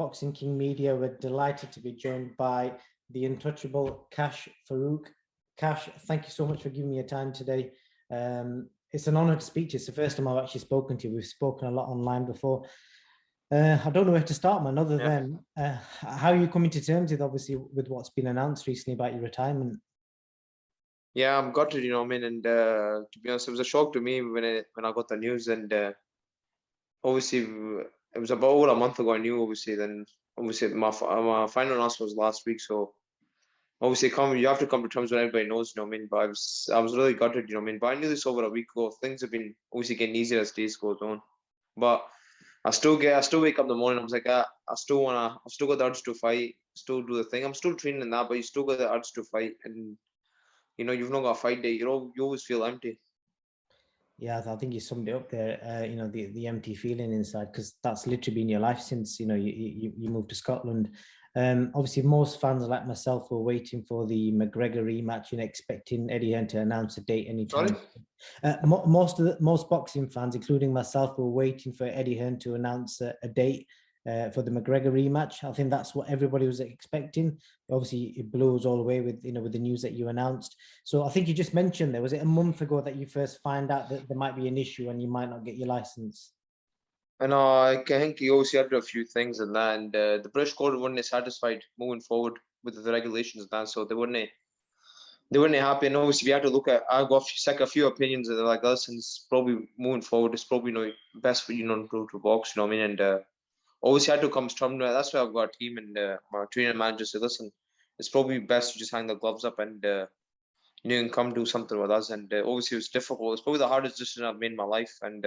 Boxing King Media. We're delighted to be joined by the untouchable Kash Farooq. Kash, thank you so much for giving me your time today. It's an honor to speak to you. It's the first time I've actually spoken to you. We've spoken a lot online before. I don't know where to start, man, other than how are you coming to terms with, obviously, with what's been announced recently about your retirement? Yeah, I'm gutted, you know what I mean? And to be honest, it was a shock to me when I got the news. And obviously, it was about over a month ago I knew, obviously. Then, obviously, my final announcement was last week. So, obviously, you have to come to terms when everybody knows, you know what I mean? But I was really gutted, you know what I mean? But I knew this over a week ago. Things have been obviously getting easier as days goes on. But I still wake up in the morning. I was like, I still got the urge to fight, still do the thing. I'm still training in that, but you still got the urge to fight. And, you know, you've not got a fight day. You always feel empty. Yeah, I think you summed it up there. You know, the empty feeling inside, because that's literally been your life since, you know, you moved to Scotland. Obviously, most fans like myself were waiting for the McGregor rematch and expecting Eddie Hearn to announce a date anytime. Most boxing fans, including myself, were waiting for Eddie Hearn to announce a date for the McGregor rematch. I think that's what everybody was expecting. Obviously, it blew us all away with the news that you announced. So I think you just mentioned there, was it a month ago that you first find out that there might be an issue and you might not get your license? And I think he obviously had a few things in that, and the British court weren't satisfied moving forward with the regulations and that, so they weren't happy. And obviously, we had to look at. I got a few opinions, and they're like, "Listen, it's probably moving forward. It's probably best for you not to box." You know what I mean? And obviously, I had to come strong. That's why I've got a team and my training manager said, "Listen, it's probably best to just hang the gloves up and you can come do something with us." And obviously, it was difficult. It's probably the hardest decision I've made in my life, and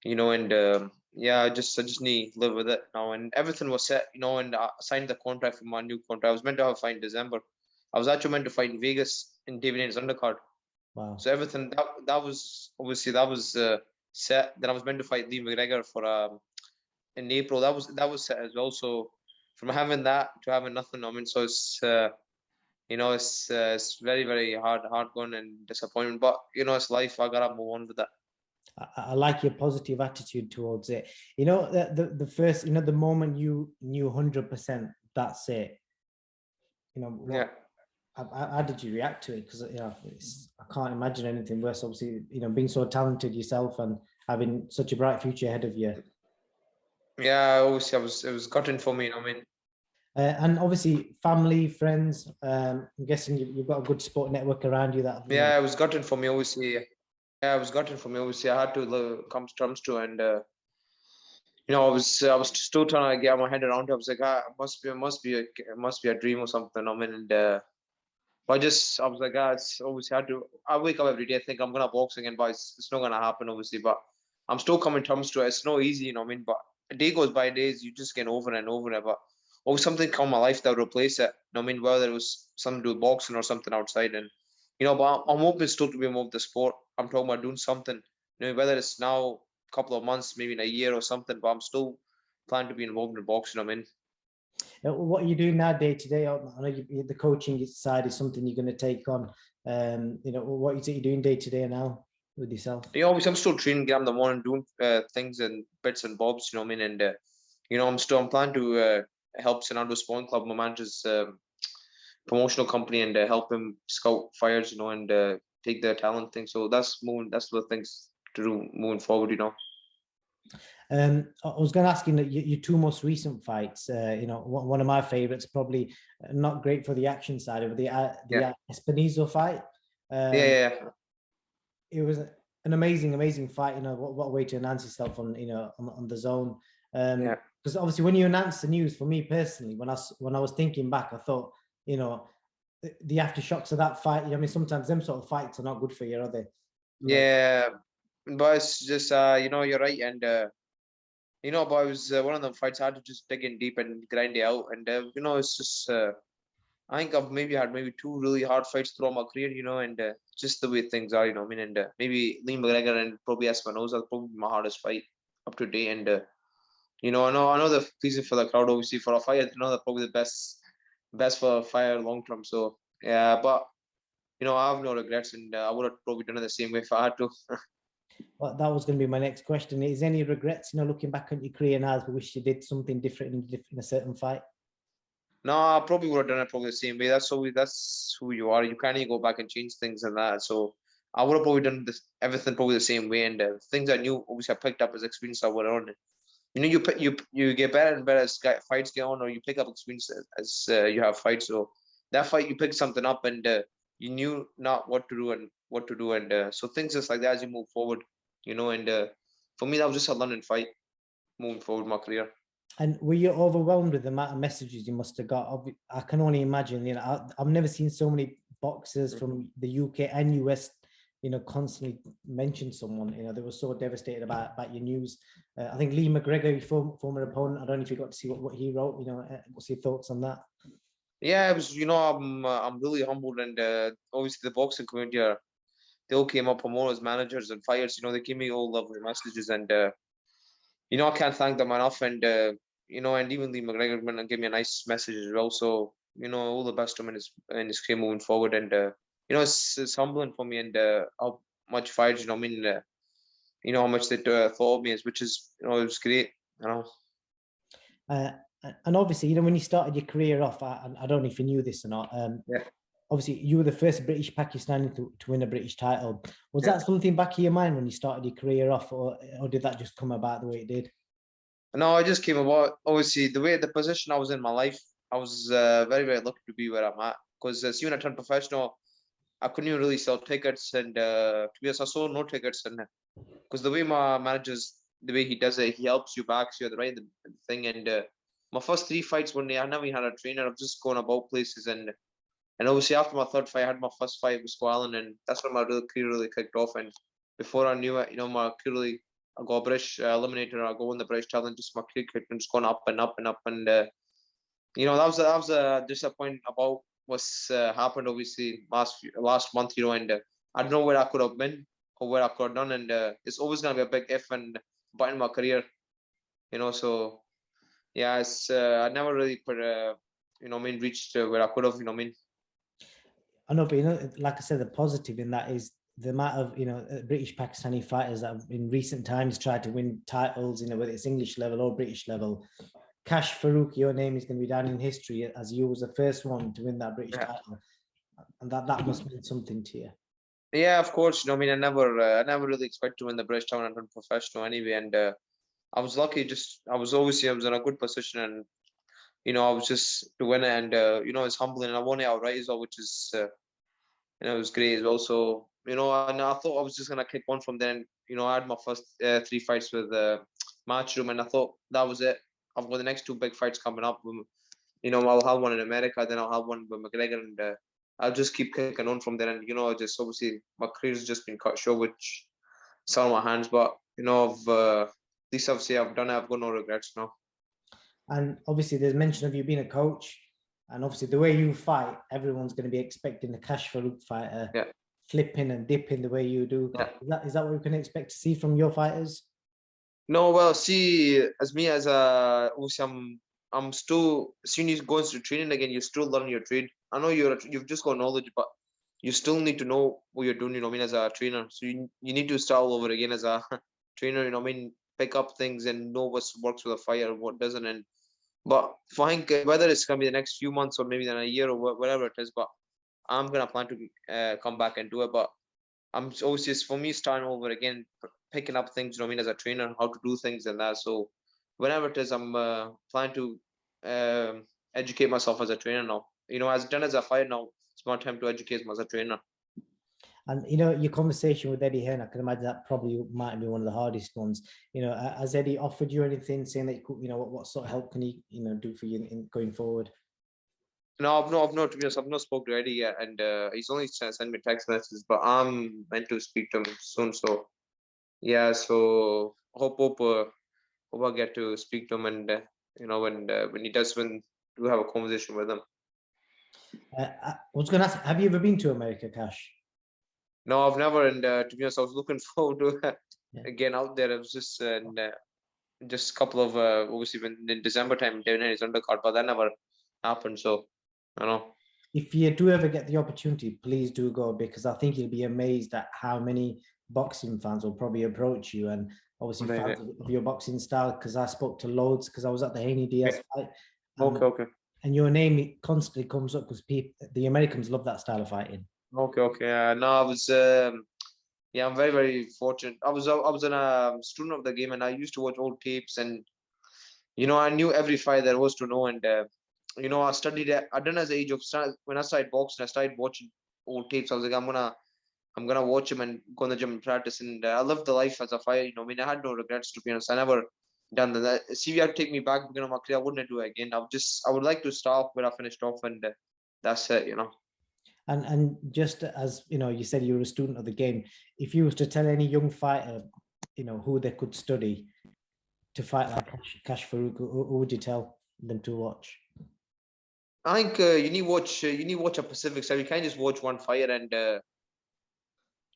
yeah, I just need to live with it now. And everything was set, and I signed the contract for my new contract. I was meant to have a fight in December. I was actually meant to fight in Vegas in David Haynes' undercard. Wow. So everything that was obviously set. Then I was meant to fight Lee McGregor for in April. That was set as well. So from having that to having nothing, I mean, so it's it's very, very hard going and disappointment. But it's life. I gotta move on with that. I like your positive attitude towards it. The first, the moment you knew 100% that's it. Yeah. How did you react to it? Because I can't imagine anything worse. Obviously, being so talented yourself and having such a bright future ahead of you. Yeah, obviously, it was gutting for me. I mean, and obviously, family, friends. I'm guessing you've got a good support network around you. It was gutting for me. Obviously, it was gutting for me. Obviously, I had to come to terms to, and I was still trying to get my head around it. I was like, it must be a dream or something. I mean, and I was like, it's obviously I wake up every day, I think I'm gonna box again, but it's not gonna happen, obviously. But I'm still coming to terms to it. It's not easy, I mean. But a day goes by, days you just get over and over it. But something come in my life that would replace it. I mean, whether it was something to do with boxing or something outside, and but I'm hoping still to be involved in the sport. I'm talking about doing something. Whether it's now a couple of months, maybe in a year or something. But I'm still planning to be involved in boxing. I mean. What are you doing now day to day? I know the coaching side is something you're going to take on. What is it you're doing day to day now with yourself? Obviously, I'm still training, get in the morning, doing things and bits and bobs, you know what I mean? And, I'm planning to help Senado Sporting Club, my manager's promotional company, and help him scout fires, and take their talent thing. So that's the things to do moving forward, I was going to ask you your two most recent fights. One of my favorites, probably not great for the action side of the Espinizo fight. It was an amazing fight. What a way to announce yourself on the zone. Because obviously, when you announced the news, for me personally, when I was thinking back, I thought, the aftershocks of that fight. I mean, sometimes them sort of fights are not good for you, are they? Yeah, but it's just you're right, and but it was one of them fights I had to just dig in deep and grind it out, and it's just I think I've had two really hard fights throughout my career, and just the way things are, I mean, and maybe Lee McGregor and probably Espinosa probably my hardest fight up to date, and I know the pleasing for the crowd, obviously for a fight, they're probably the best for a fight long term. So yeah, but I have no regrets, and I would have probably done it the same way if I had to. Well, that was going to be my next question. Is any regrets, looking back at your career now, I wish you did something different in a certain fight? No, I probably would have done it probably the same way. That's who you are. You can't even go back and change things and that. So I would have probably done everything probably the same way. And things I knew, obviously, I picked up as experience I would have done. You get better and better as fights get on, or you pick up experience as you have fights. So that fight, you pick something up, and you knew not what to do and what to do, and so things just like that as you move forward, And for me, that was just a learning fight moving forward in my career. And were you overwhelmed with the amount of messages you must have got? I can only imagine. I've never seen so many boxers from the UK and US, constantly mention someone. They were so devastated about your news. I think Lee McGregor, your former opponent. I don't know if you got to see what he wrote. What's your thoughts on that? Yeah, it was. I'm really humbled, and obviously the boxing community they all came up from all as managers and fighters. They gave me all lovely messages, and I can't thank them enough. And and even Lee McGregor gave me a nice message as well. So all the best to him in his career moving forward. And it's humbling for me, and how much fighters, how much they thought of me, which is it was great. And obviously, when you started your career off, I don't know if you knew this or not. Yeah. Obviously, you were the first British Pakistani to win a British title. Was that something back in your mind when you started your career off, or did that just come about the way it did? No, I just came about. Obviously, the position I was in my life, I was very, very lucky to be where I'm at. Because as soon as I turned professional, I couldn't even really sell tickets, and to be honest, I sold no tickets. And because the way my manager's, the way he does it, he helps you back, so you're the right thing. And my first 3 fights, I never even had a trainer. I'm just going about places, and obviously after my 3rd fight, I had my first fight with Squallen, and that's when my career really kicked off. And before I knew it, my career really, I got a British eliminator. I go in the British challenge, just my career kicked and just going up and up and up. And that was a disappointment about what's happened. Obviously last month, and I don't know where I could have been or where I could have done. And it's always gonna be a big if and but in my career, So yeah, it's I never really put reached where I could have. I know, but like I said, the positive in that is the amount of British Pakistani fighters that have in recent times tried to win titles, whether it's English level or British level. Kash Farooq, your name is going to be down in history as you was the first one to win that British title, and that must mean something to you. Yeah, of course. I never really expected to win the British title and turn professional anyway, and I was lucky. I was in a good position, and I was just to win it, and it's humbling. And I won it outright as well, which is it was great as well. So and I thought I was just gonna kick one from then. I had my first 3 fights with Matchroom, and I thought that was it. I've got the next 2 big fights coming up. I'll have one in America, then I'll have one with McGregor, and I'll just keep kicking on from there. And just obviously my career's just been cut short, which it's out of my hands. But I've at least I've done it. I've got no regrets now. And obviously, there's mention of you being a coach, and obviously the way you fight, everyone's going to be expecting the Kash Farooq fighter flipping and dipping the way you do. Yeah. Is that what we can expect to see from your fighters? No, well, see, as me as obviously I'm still, as soon as you go into training again, you're still learning your trade. I know you've just got knowledge, but you still need to know what you're doing. As a trainer, so you need to start all over again as a trainer. Pick up things and know what works with a fighter and what doesn't. And but I think whether it's gonna be the next few months or maybe in a year or whatever it is, but I'm gonna plan to come back and do it. But I'm obviously for me starting over again, picking up things, as a trainer, how to do things and that. So whenever it is, I'm planning to educate myself as a trainer now. As done as a fighter now, it's my time to educate myself as a trainer. And your conversation with Eddie Hearn, I can imagine that probably might be one of the hardest ones. Has Eddie offered you anything, saying that what sort of help can he do for you in going forward? No, I've not. To be honest, I've not spoke to Eddie yet, and he's only sent me text messages. But I'm meant to speak to him soon. So yeah, so hope I get to speak to him, and when he does, when we have a conversation with him. I was going to ask, have you ever been to America, Kash? No, I've never, and to be honest, I was looking forward to again out there. It was just just a couple of obviously in December time down in his undercard, but that never happened. So I know. If you do ever get the opportunity, please do go, because I think you'll be amazed at how many boxing fans will probably approach you, and obviously Right, fans right. of your boxing style, because I spoke to loads, because I was at the Haney Diaz fight, Okay, okay, and your name constantly comes up because the Americans love that style of fighting. okay, okay. No, I was yeah, I'm very, very fortunate. I was a student of the game, and I used to watch old tapes, and I knew every fight there was to know, and I studied. I done as the age of when I started boxing, I started watching old tapes. I was like, I'm gonna watch them and go in the gym and practice. And I loved the life as a fighter. I mean, I had no regrets, to be honest. I never done that. See, if you had to take me back beginning of my career, I wouldn't do it again. I would like to start off where I finished off, and that's it. And just as you said you were a student of the game. If you was to tell any young fighter, who they could study to fight like Kash Farooq, who would you tell them to watch? I think you need watch a Pacific side. You can't just watch one fighter and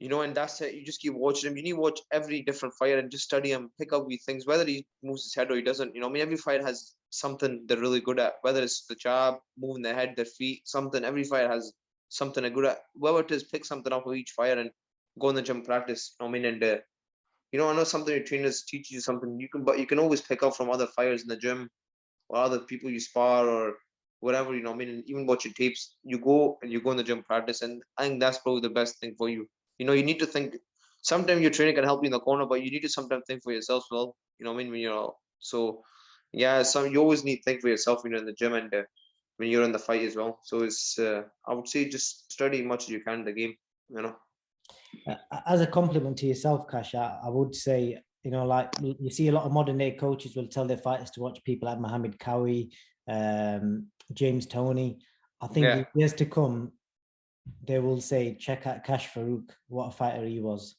and that's it. You just keep watching him. You need to watch every different fighter and just study him, pick up these things, whether he moves his head or he doesn't. I mean, every fighter has something they're really good at, whether it's the jab, moving their head, their feet, something. Every fighter has something they're good at. Whoever it is, pick something up of each fighter and go in the gym practice. I mean, and I know something your trainers teach you something but you can always pick up from other fighters in the gym or other people you spar or whatever. I mean, and even watching tapes, you go in the gym practice, and I think that's probably the best thing for you. You need to think. Sometimes your training can help you in the corner, but you need to sometimes think for yourself as well. What I mean, when so yeah, you always need to think for yourself when you're in the gym and when you're in the fight as well. So it's I would say just study as much as you can in the game. As a compliment to yourself, Kash, I would say, like you see a lot of modern day coaches will tell their fighters to watch people like Muhammad Cowie, James Toney. I think Yeah. in years to come, they will say, check out Kash Farooq, what a fighter he was.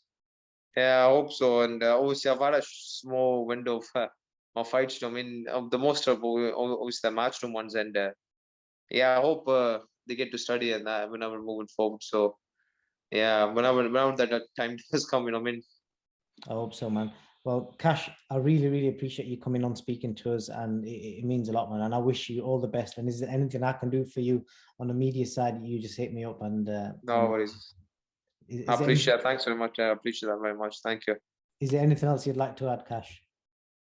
Yeah, I hope so. And obviously, I've had a small window of fights. I mean, the most of obviously the matchroom ones, and yeah, I hope they get to study and that whenever moving forward. So yeah, whenever that time does come, I mean. I hope so, man. Well, Kash, I really, really appreciate you coming on speaking to us, and it means a lot, man. And I wish you all the best. And is there anything I can do for you on the media side? You just hit me up, and No worries. I is there appreciate it. Thanks very much. I appreciate that very much. Thank you. is there anything else you'd like to add, Kash?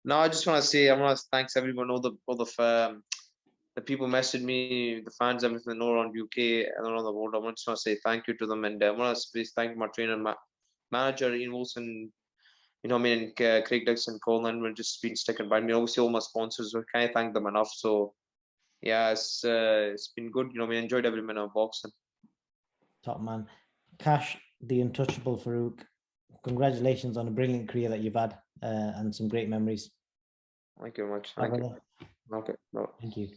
No, I just want to say I want to thanks everyone, the people messaged me, the fans, everything all around UK and around the world. I just want to say thank you to them, and I want to thank my trainer, manager, Ian Wilson. I mean, Craig Dixon, Coleman will just been sticking by me. Obviously, all my sponsors, we can't thank them enough. So, yeah, it's been good. I mean, enjoyed every minute of boxing. Top man. Kash, the untouchable Farooq, congratulations on a brilliant career that you've had and some great memories. Thank you very much. Thank you. Okay. No. Thank you.